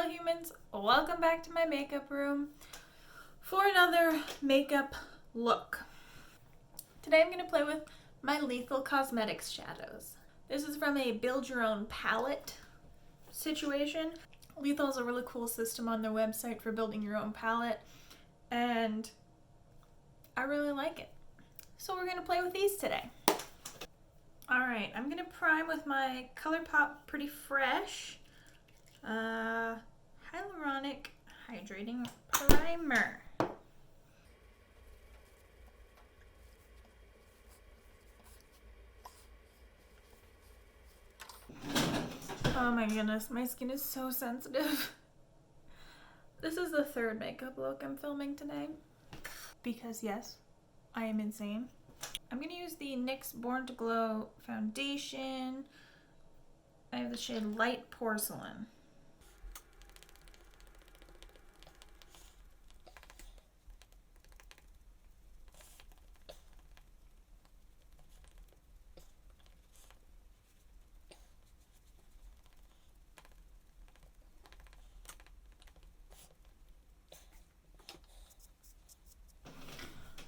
Hello humans, welcome back to my makeup room for another makeup look. Today I'm going to play with my Lethal Cosmetics shadows. This is from a build your own palette situation. Lethal is a really cool system on their website for building your own palette and I really like it. So we're going to play with these today. Alright, I'm going to prime with my Colourpop Pretty Fresh Hyaluronic Hydrating Primer. Oh my goodness, my skin is so sensitive. This is the third makeup look I'm filming today. Because yes, I am insane. I'm going to use the NYX Born to Glow foundation. I have the shade Light Porcelain.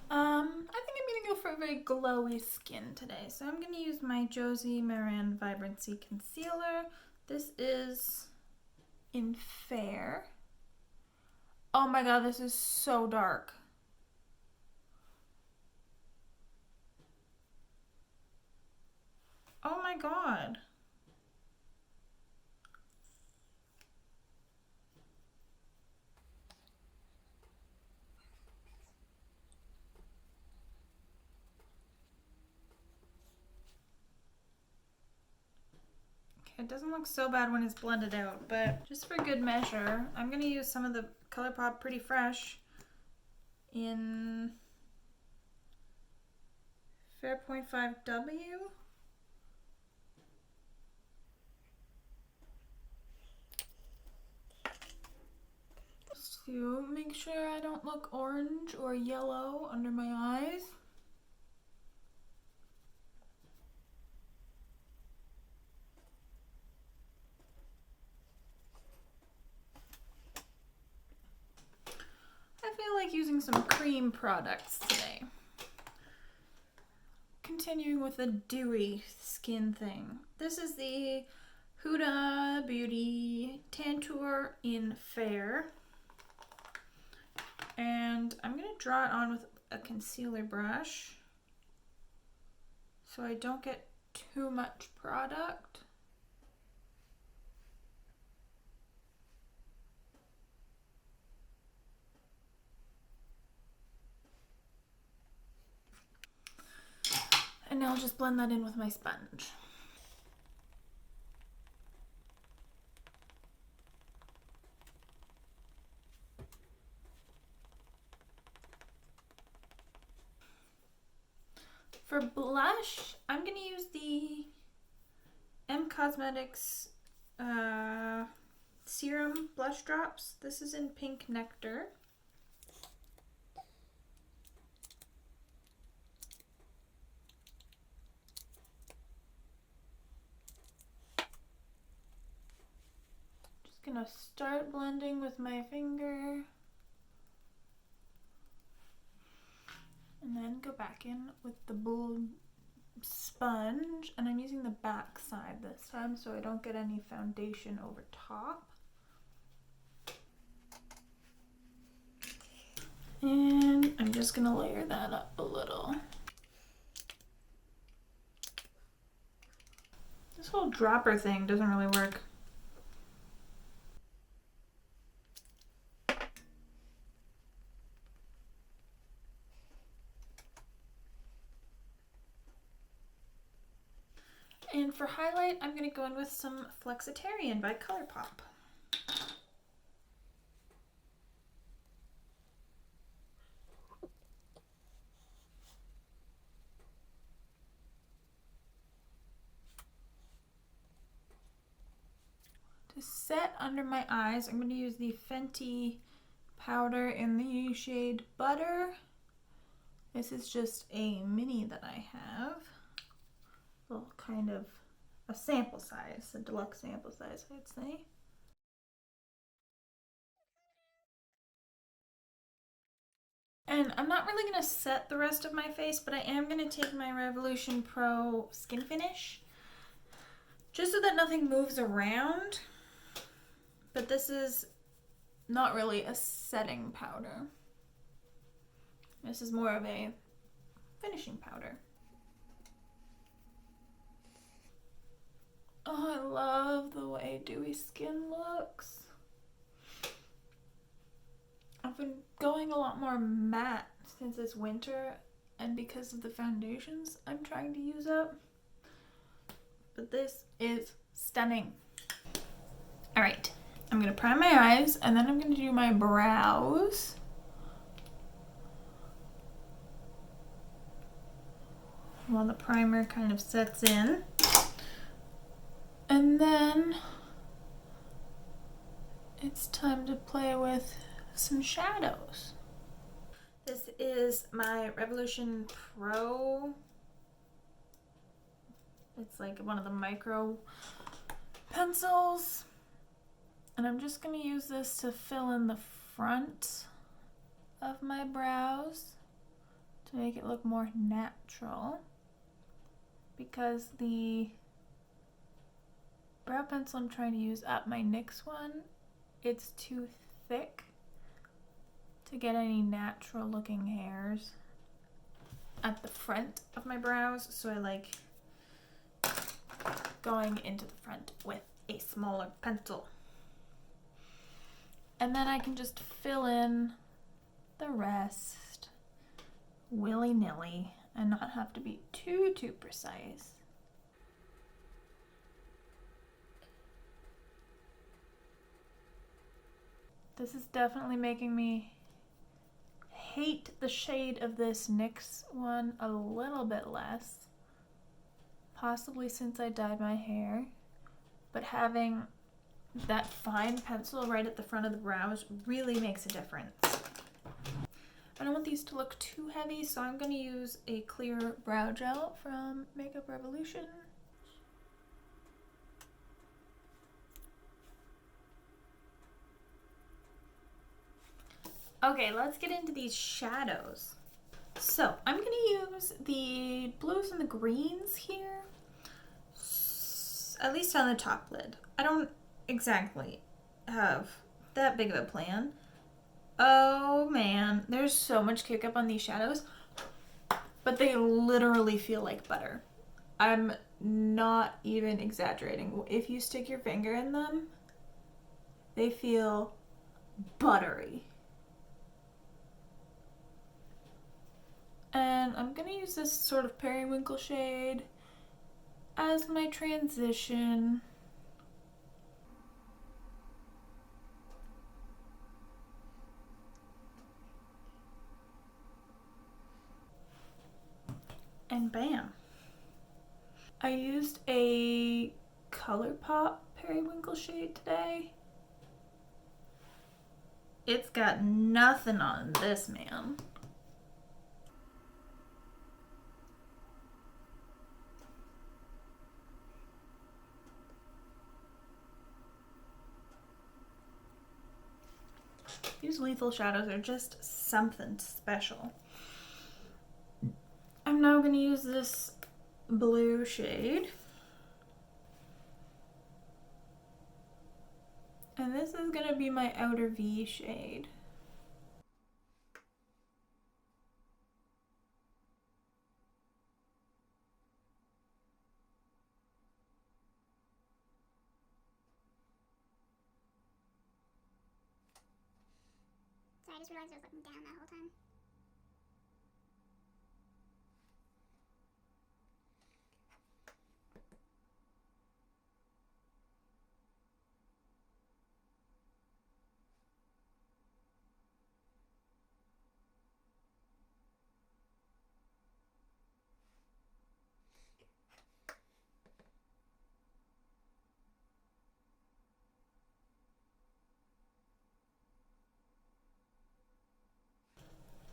I think I'm going to go for a very glowy skin today. So I'm going to use my Josie Maran Vibrancy Concealer. This is in Fair. Oh my god, this is so dark. Oh my god. It doesn't look so bad when it's blended out, but just for good measure, I'm going to use some of the Colourpop Pretty Fresh in Fair 0.5W. Just to make sure I don't look orange or yellow under my eyes. I feel like using some Creme products today. Continuing with the dewy skin thing. This is the Huda Beauty Tantour in Fair. And I'm going to draw it on with a concealer brush so I don't get too much product. And now I'll just blend that in with my sponge. For blush, I'm going to use the Cosmetics Serum blush drops. This is in Pink Nectar. Gonna start blending with my finger and then go back in with the blue sponge, and I'm using the back side this time so I don't get any foundation over top. And I'm just gonna layer that up a little. This whole dropper thing doesn't really work. And for highlight, I'm going to go in with some Flexitarian by Colourpop. To set under my eyes, I'm going to use the Fenty powder in the shade Butter. This is just a mini that I have. Well, kind of a sample size, a deluxe sample size, I'd say. And I'm not really going to set the rest of my face, but I am going to take my Revolution Pro Skin Finish just so that nothing moves around. But this is not really a setting powder. This is more of a finishing powder. Oh, I love the way dewy skin looks. I've been going a lot more matte since it's winter, and because of the foundations I'm trying to use up. But this is stunning. All right, I'm gonna prime my eyes and then I'm gonna do my brows. While the primer kind of sets in. And then it's time to play with some shadows. This is my Revolution Pro. It's like one of the micro pencils. And I'm just gonna use this to fill in the front of my brows to make it look more natural. Because the brow pencil I'm trying to use up my NYX one, it's too thick to get any natural looking hairs at the front of my brows, so I like going into the front with a smaller pencil. And then I can just fill in the rest willy-nilly and not have to be too precise. This is definitely making me hate the shade of this NYX one a little bit less, possibly since I dyed my hair, but having that fine pencil right at the front of the brows really makes a difference. I don't want these to look too heavy, so I'm going to use a clear brow gel from Makeup Revolution. Okay, let's get into these shadows. So I'm going to use the blues and the greens here, at least on the top lid. I don't exactly have that big of a plan. Oh man, there's so much kick up on these shadows, but they literally feel like butter. I'm not even exaggerating. If you stick your finger in them, they feel buttery. And I'm gonna use this sort of periwinkle shade as my transition. And bam. I used a Colourpop periwinkle shade today. It's got nothing on this man. These lethal shadows are just something special. I'm now going to use this blue shade. And this is going to be my outer V shade. Sorry, I just realized I was looking down that whole time.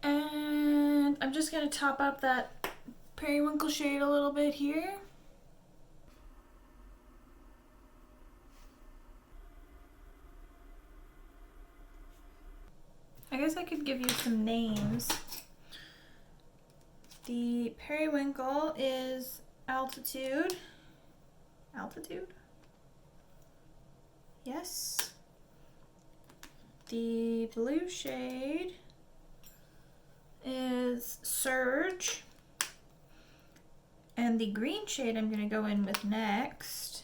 And I'm just going to top up that periwinkle shade a little bit here. I guess I could give you some names. The Periwinkle is Altitude. Altitude? Yes. The blue shade is Surge. And the green shade I'm going to go in with next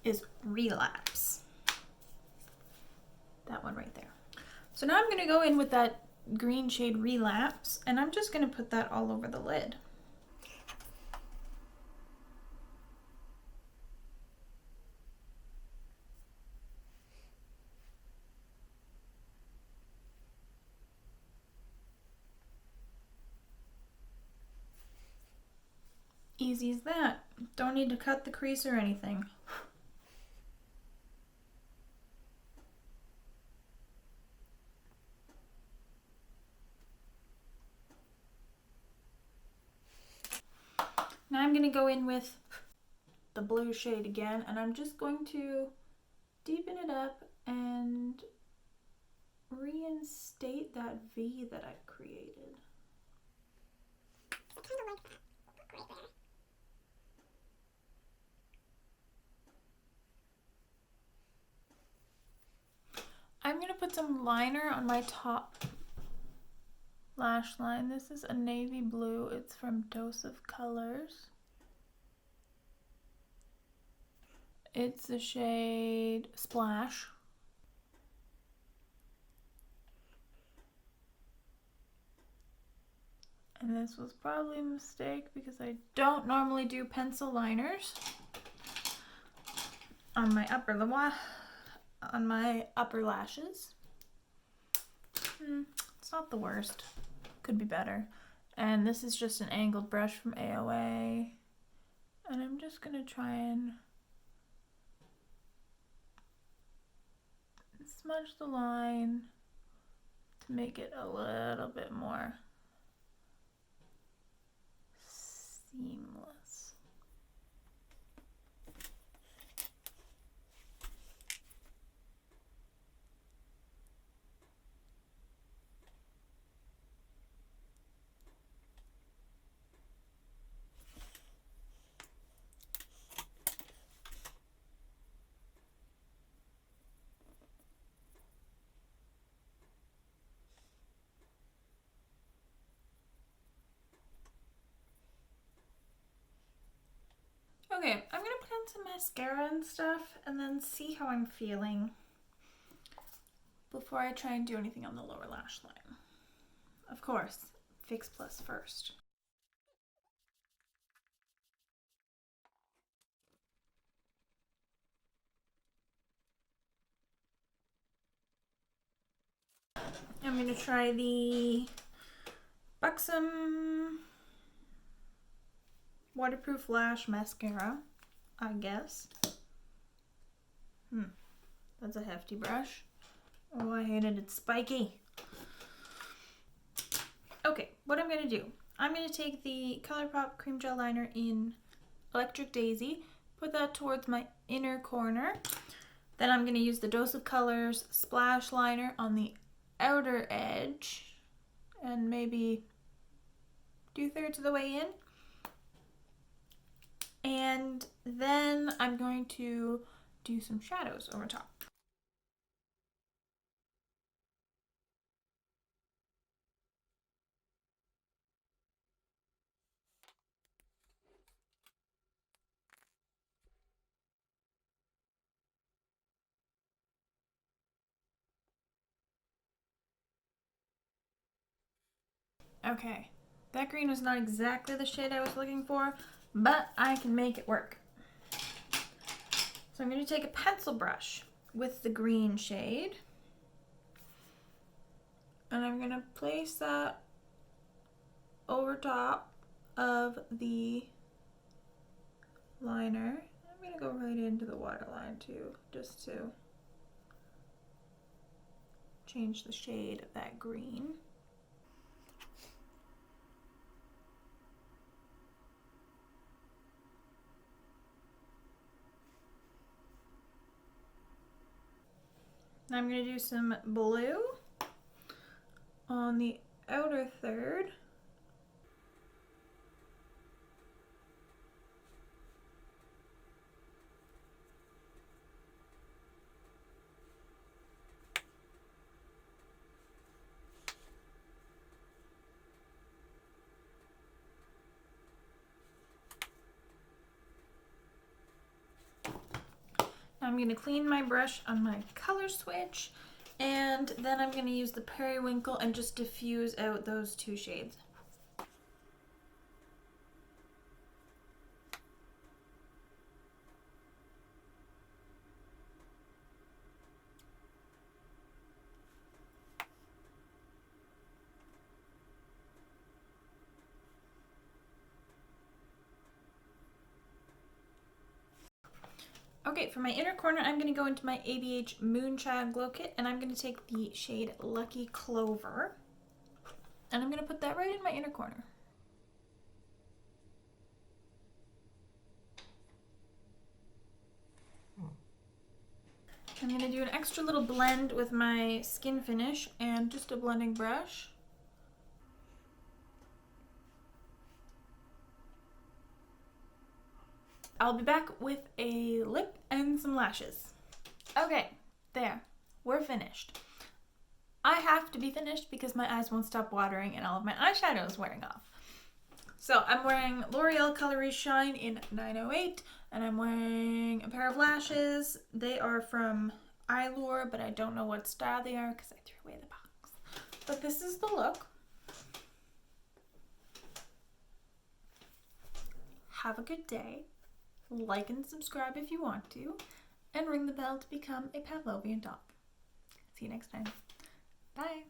is Relapse. That one right there. So now I'm going to go in with that green shade Relapse, and I'm just going to put that all over the lid. Easy as that. Don't need to cut the crease or anything. Now I'm going to go in with the blue shade again, and I'm just going to deepen it up and reinstate that V that I created. Kind of like that look right there. I'm going to put some liner on my top lash line. This is a navy blue. It's from Dose of Colors. It's the shade Splash. And this was probably a mistake because I don't normally do pencil liners on my upper lashes. It's not the worst. Could be better. And this is just an angled brush from AOA. And I'm just going to try and smudge the line to make it a little bit more seamless. Okay, I'm gonna put on some mascara and stuff and then see how I'm feeling before I try and do anything on the lower lash line. Of course, Fix Plus first. I'm gonna try the Buxom Waterproof Lash Mascara, I guess. That's a hefty brush. Oh, I hate it. It's spiky. Okay, what I'm going to do, I'm going to take the Colourpop Cream Gel Liner in Electric Daisy, put that towards my inner corner. Then I'm going to use the Dose of Colors Splash Liner on the outer edge and maybe 2/3 of the way in. And then I'm going to do some shadows over top. Okay, that green was not exactly the shade I was looking for, but I can make it work. So I'm going to take a pencil brush with the green shade, and I'm going to place that over top of the liner. I'm going to go right into the waterline too, just to change the shade of that green. Now I'm going to do some blue on the outer third. I'm going to clean my brush on my color switch, and then I'm going to use the Periwinkle and just diffuse out those two shades. Okay, for my inner corner, I'm going to go into my ABH Moonchild Glow Kit, and I'm going to take the shade Lucky Clover, and I'm going to put that right in my inner corner. I'm going to do an extra little blend with my Skin Finish and just a blending brush. I'll be back with a lip and some lashes. Okay, there. We're finished. I have to be finished because my eyes won't stop watering and all of my eyeshadow is wearing off. So I'm wearing L'Oreal Color Shine in 908, and I'm wearing a pair of lashes. They are from Eyeliner, but I don't know what style they are because I threw away the box. But this is the look. Have a good day. Like and subscribe if you want to, and ring the bell to become a Pavlovian dog. See you next time. Bye.